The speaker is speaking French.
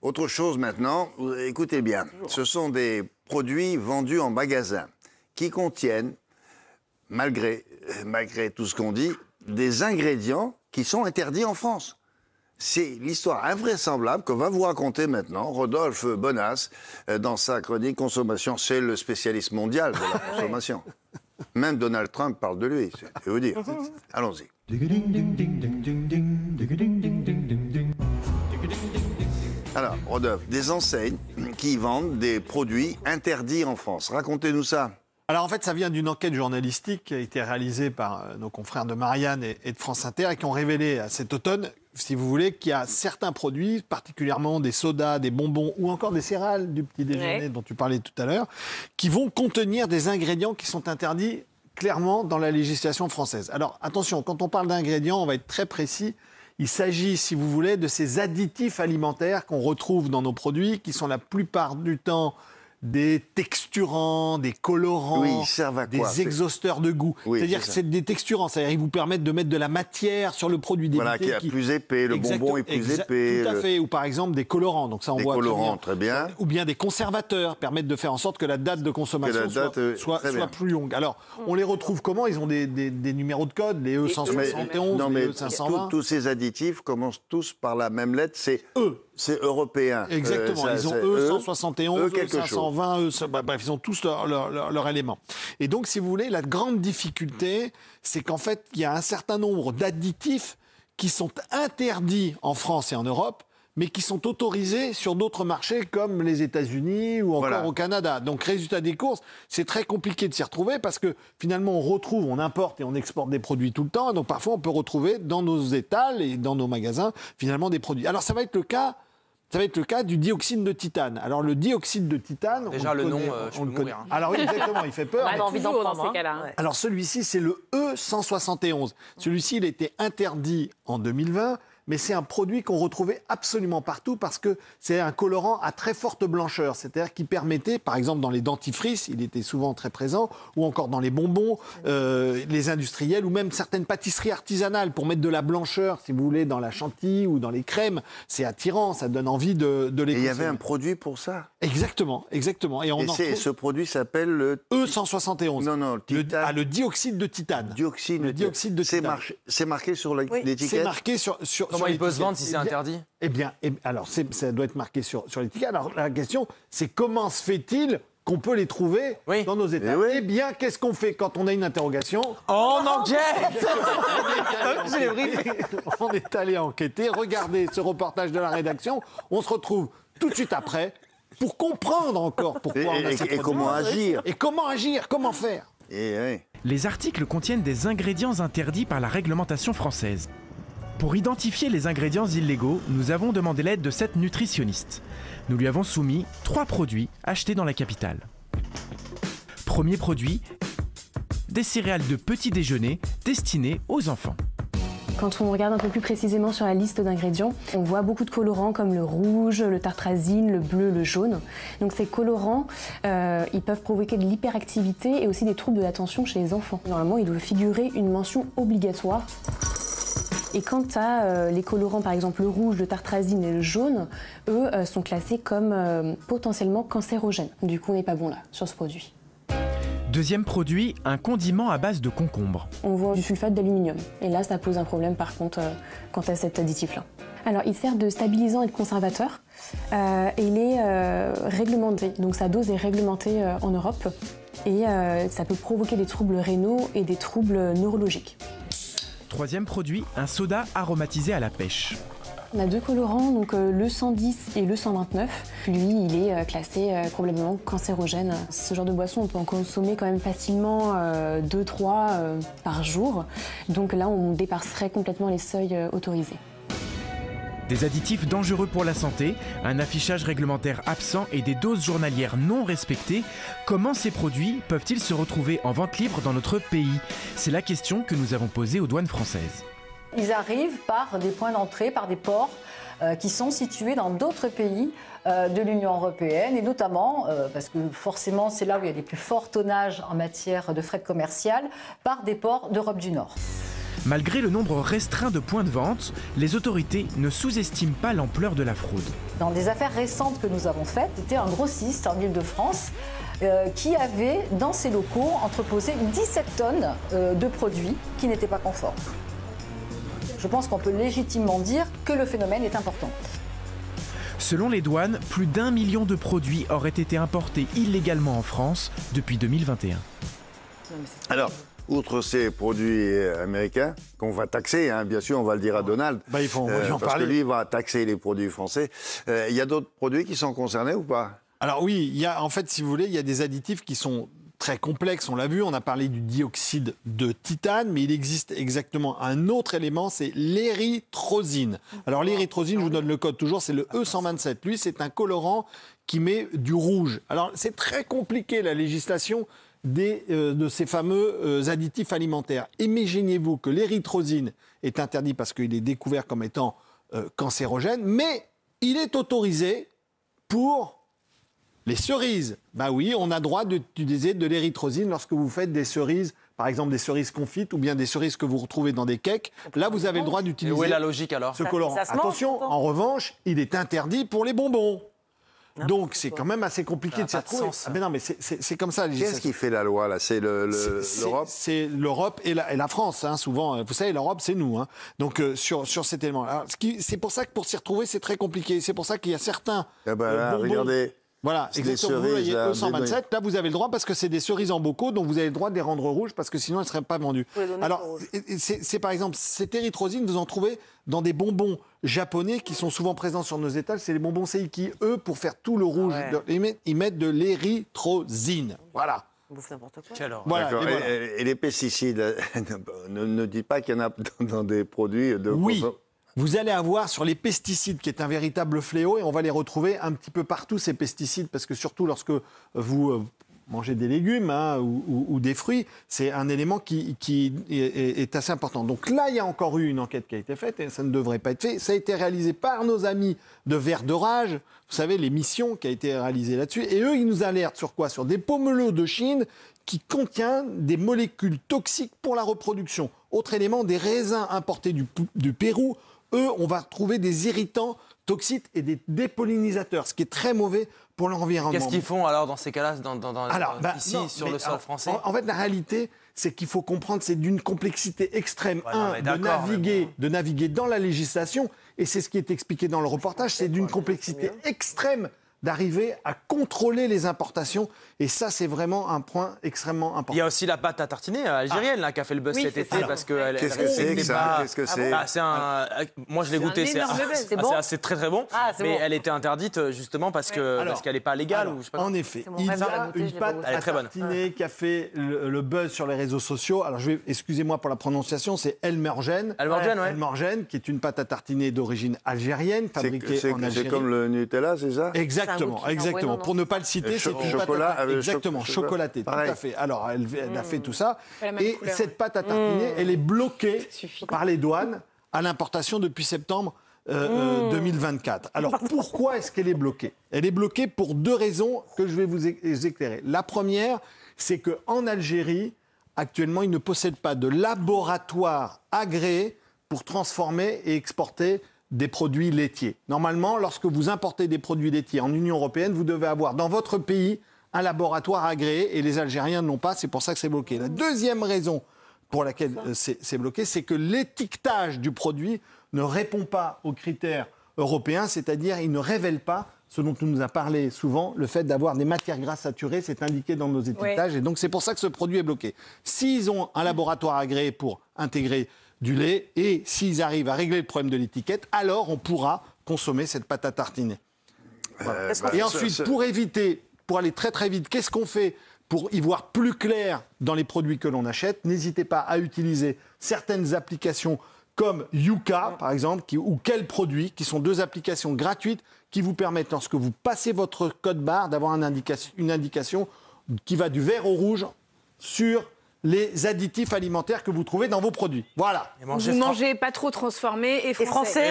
Autre chose maintenant, écoutez bien, ce sont des produits vendus en magasin qui contiennent, malgré tout ce qu'on dit, des ingrédients qui sont interdits en France. C'est l'histoire invraisemblable qu'on va vous raconter maintenant. Rodolphe Bonas, dans sa chronique Consommation, c'est le spécialiste mondial de la consommation. Même Donald Trump parle de lui, je vais vous dire. Allons-y. Alors, Rodolphe, des enseignes qui vendent des produits interdits en France. Racontez-nous ça. Alors en fait, ça vient d'une enquête journalistique qui a été réalisée par nos confrères de Marianne et de France Inter et qui ont révélé cet automne, si vous voulez, qu'il y a certains produits, particulièrement des sodas, des bonbons ou encore des céréales du petit déjeuner dont tu parlais tout à l'heure, qui vont contenir des ingrédients qui sont interdits clairement dans la législation française. Alors attention, quand on parle d'ingrédients, on va être très précis. Il s'agit, si vous voulez, de ces additifs alimentaires qu'on retrouve dans nos produits, qui sont la plupart du temps des texturants, des colorants, oui, ils servent à quoi, des exhausteurs de goût. Oui, c'est-à-dire que c'est des texturants, c'est-à-dire qu'ils vous permettent de mettre de la matière sur le produit d'éviter. Voilà, qui est plus épais, le bonbon est plus épais. Tout à fait, ou par exemple des colorants. Donc ça, on voit colorants, très bien. Ou bien des conservateurs, permettent de faire en sorte que la date de consommation soit plus longue. Alors, on les retrouve comment? Ils ont des numéros de code, les E171, les E520. Tous ces additifs commencent tous par la même lettre, c'est E. C'est européen. Exactement, ils ont E171, E520, bref, ils ont tous leur élément. Et donc, si vous voulez, la grande difficulté, c'est qu'en fait, il y a un certain nombre d'additifs qui sont interdits en France et en Europe, mais qui sont autorisés sur d'autres marchés comme les États-Unis ou encore au Canada. Donc, résultat des courses, c'est très compliqué de s'y retrouver parce que finalement, on importe et on exporte des produits tout le temps. Donc, parfois, on peut retrouver dans nos étals et dans nos magasins, finalement, des produits. Alors, ça va être le cas du dioxyde de titane. Alors, le dioxyde de titane... Déjà, le nom, on le connaît. Alors, oui, exactement, il fait peur. On a envie d'en prendre dans ces cas-là. Alors, celui-ci, c'est le E171. Celui-ci, il a été interdit en 2020, mais c'est un produit qu'on retrouvait absolument partout parce que c'est un colorant à très forte blancheur. C'est-à-dire qui permettait, par exemple, dans les dentifrices, il était souvent très présent, ou encore dans les bonbons, les industriels, ou même certaines pâtisseries artisanales pour mettre de la blancheur, si vous voulez, dans la chantilly ou dans les crèmes. C'est attirant, ça donne envie de les consommer. Et il y avait un produit pour ça? Exactement. Et ce produit s'appelle le... E171. Non, titane. Le dioxyde de titane. Le dioxyde de titane. C'est marqué sur l'étiquette? C'est marqué sur Comment il peut se vendre si c'est interdit? Alors, ça doit être marqué sur l'étiquette. Alors, la question, c'est comment se fait-il qu'on peut les trouver dans nos états? Eh bien, qu'est-ce qu'on fait quand on a une interrogation? On enquête. On est allé enquêter, regarder ce reportage de la rédaction. On se retrouve tout de suite après pour comprendre encore pourquoi on a ces produits. Et comment agir? Et comment agir? Comment faire? Les articles contiennent des ingrédients interdits par la réglementation française. Pour identifier les ingrédients illégaux, nous avons demandé l'aide de cette nutritionniste. Nous lui avons soumis 3 produits achetés dans la capitale. Premier produit, des céréales de petit déjeuner destinées aux enfants. Quand on regarde un peu plus précisément sur la liste d'ingrédients, on voit beaucoup de colorants comme le rouge, le tartrazine, le bleu, le jaune. Donc ces colorants, ils peuvent provoquer de l'hyperactivité et aussi des troubles de l'attention chez les enfants. Normalement, il doit figurer une mention obligatoire. Et quant à les colorants, par exemple le rouge, le tartrazine et le jaune, eux sont classés comme potentiellement cancérogènes. Du coup, on n'est pas bon là, sur ce produit. Deuxième produit, un condiment à base de concombre. On voit du sulfate d'aluminium. Et là, ça pose un problème par contre quant à cet additif-là. Alors, il sert de stabilisant et de conservateur. Il est réglementé, donc sa dose est réglementée en Europe. Et ça peut provoquer des troubles rénaux et des troubles neurologiques. Troisième produit, un soda aromatisé à la pêche. On a 2 colorants, donc le 110 et le 129. Lui, il est classé probablement cancérogène. Ce genre de boisson, on peut en consommer quand même facilement 2-3 par jour. Donc là, on dépasserait complètement les seuils autorisés. Des additifs dangereux pour la santé, un affichage réglementaire absent et des doses journalières non respectées. Comment ces produits peuvent-ils se retrouver en vente libre dans notre pays? C'est la question que nous avons posée aux douanes françaises. Ils arrivent par des points d'entrée, par des ports qui sont situés dans d'autres pays de l'Union européenne et notamment, parce que forcément c'est là où il y a les plus forts tonnages en matière de fret commercial, par des ports d'Europe du Nord. Malgré le nombre restreint de points de vente, les autorités ne sous-estiment pas l'ampleur de la fraude. Dans des affaires récentes que nous avons faites, c'était un grossiste en Ile-de-France qui avait dans ses locaux entreposé 17 tonnes de produits qui n'étaient pas conformes. Je pense qu'on peut légitimement dire que le phénomène est important. Selon les douanes, plus d'1 million de produits auraient été importés illégalement en France depuis 2021. Alors, outre ces produits américains, qu'on va taxer, hein, bien sûr, on va le dire à Donald, il faut en parce parler. que lui, il va taxer les produits français. Il y a d'autres produits qui sont concernés ou pas? Alors oui, il y a, en fait, si vous voulez, il y a des additifs qui sont très complexe, on l'a vu, on a parlé du dioxyde de titane, mais il existe exactement un autre élément, c'est l'érythrosine. Alors l'érythrosine, je vous donne le code toujours, c'est le E127. Lui, c'est un colorant qui met du rouge. Alors c'est très compliqué la législation de ces fameux additifs alimentaires. Imaginez-vous que l'érythrosine est interdit parce qu'il est découvert comme étant cancérogène, mais il est autorisé pour les cerises. Bah oui, on a droit d'utiliser de l'érythrosine lorsque vous faites des cerises, par exemple des cerises confites ou bien des cerises que vous retrouvez dans des cakes. Là, vous avez le droit d'utiliser. Où est la logique alors? Ce colorant. Attention, en revanche, il est interdit pour les bonbons. Donc c'est quand même assez compliqué de s'y retrouver. Ah, mais non, mais c'est comme ça. Qu'est-ce qui fait la loi là? C'est l'Europe? C'est l'Europe et la France. Hein, souvent, vous savez, l'Europe, c'est nous. Hein. Donc sur cet élément. C'est pour ça que pour s'y retrouver, c'est très compliqué. C'est pour ça qu'il y a certains. Ah bah là, bonbons. Regardez. Voilà, exactement. Vous voyez, E127, là, vous avez le droit parce que c'est des cerises en bocaux, donc vous avez le droit de les rendre rouges parce que sinon, elles ne seraient pas vendues. Alors, c'est par exemple, cette érythrosine, vous en trouvez dans des bonbons japonais qui sont souvent présents sur nos étals. C'est les bonbons Seiki. Eux, pour faire tout le rouge, ils mettent de l'érythrosine. Voilà. On bouffe n'importe quoi. Voilà, et les pesticides, ne dites pas qu'il y en a dans des produits de consommation. Vous allez avoir sur les pesticides, qui est un véritable fléau, et on va les retrouver un petit peu partout, ces pesticides, parce que surtout lorsque vous mangez des légumes ou des fruits, c'est un élément qui est assez important. Donc là, il y a encore eu une enquête qui a été faite, et ça ne devrait pas être fait. Ça a été réalisé par nos amis de Vert de Rage, vous savez, l'émission qui a été réalisée là-dessus, et eux, ils nous alertent sur quoi? Sur des pomelos de Chine qui contiennent des molécules toxiques pour la reproduction. Autre élément, des raisins importés du Pérou. Eux, on va trouver des irritants toxiques et des dépollinisateurs, ce qui est très mauvais pour l'environnement. Qu'est-ce qu'ils font alors dans ces cas-là, sur le sol français? En fait, la réalité, c'est qu'il faut comprendre, c'est d'une complexité extrême. De naviguer dans la législation, et c'est ce qui est expliqué dans le reportage, c'est d'une complexité extrême d'arriver à contrôler les importations. Et ça, c'est vraiment un point extrêmement important. Il y a aussi la pâte à tartiner algérienne qui a fait le buzz cet été. Parce que qu'est-ce que c'est que ça? Qu'est-ce que c'est? Moi, je l'ai goûté. C'est très très bon. Mais elle était interdite justement parce qu'elle n'est pas légale. En effet, il y a une pâte à tartiner qui a fait le buzz sur les réseaux sociaux. Alors, excusez-moi pour la prononciation, c'est Elmergen. Elmergen, qui est une pâte à tartiner d'origine algérienne, fabriquée en Algérie. C'est comme le Nutella, c'est ça? Exactement. Pour ne pas le citer, c'est une pâte chocolatée, tout à fait. Alors, elle a fait tout ça. Et cette pâte à tartiner, elle est bloquée par les douanes à l'importation depuis septembre 2024. Alors, pourquoi est-ce qu'elle est bloquée? Elle est bloquée pour deux raisons que je vais vous éclairer. La première, c'est qu'en Algérie, actuellement, ils ne possèdent pas de laboratoire agréé pour transformer et exporter des produits laitiers. Normalement, lorsque vous importez des produits laitiers en Union européenne, vous devez avoir dans votre pays un laboratoire agréé et les Algériens ne l'ont pas, c'est pour ça que c'est bloqué. La deuxième raison pour laquelle c'est bloqué, c'est que l'étiquetage du produit ne répond pas aux critères européens, c'est-à-dire il ne révèle pas ce dont on nous a parlé souvent, le fait d'avoir des matières grasses saturées, c'est indiqué dans nos étiquetages, et donc c'est pour ça que ce produit est bloqué. S'ils ont un laboratoire agréé pour intégrer du lait, et s'ils arrivent à régler le problème de l'étiquette, alors on pourra consommer cette pâte à tartiner. Voilà. Et ensuite, pour aller très très vite, qu'est-ce qu'on fait pour y voir plus clair dans les produits que l'on achète? N'hésitez pas à utiliser certaines applications comme Yuka, par exemple, ou Quel Produit, qui sont deux applications gratuites qui vous permettent, lorsque vous passez votre code barre, d'avoir une indication qui va du vert au rouge sur les additifs alimentaires que vous trouvez dans vos produits. Voilà. Vous mangez pas trop transformé et français.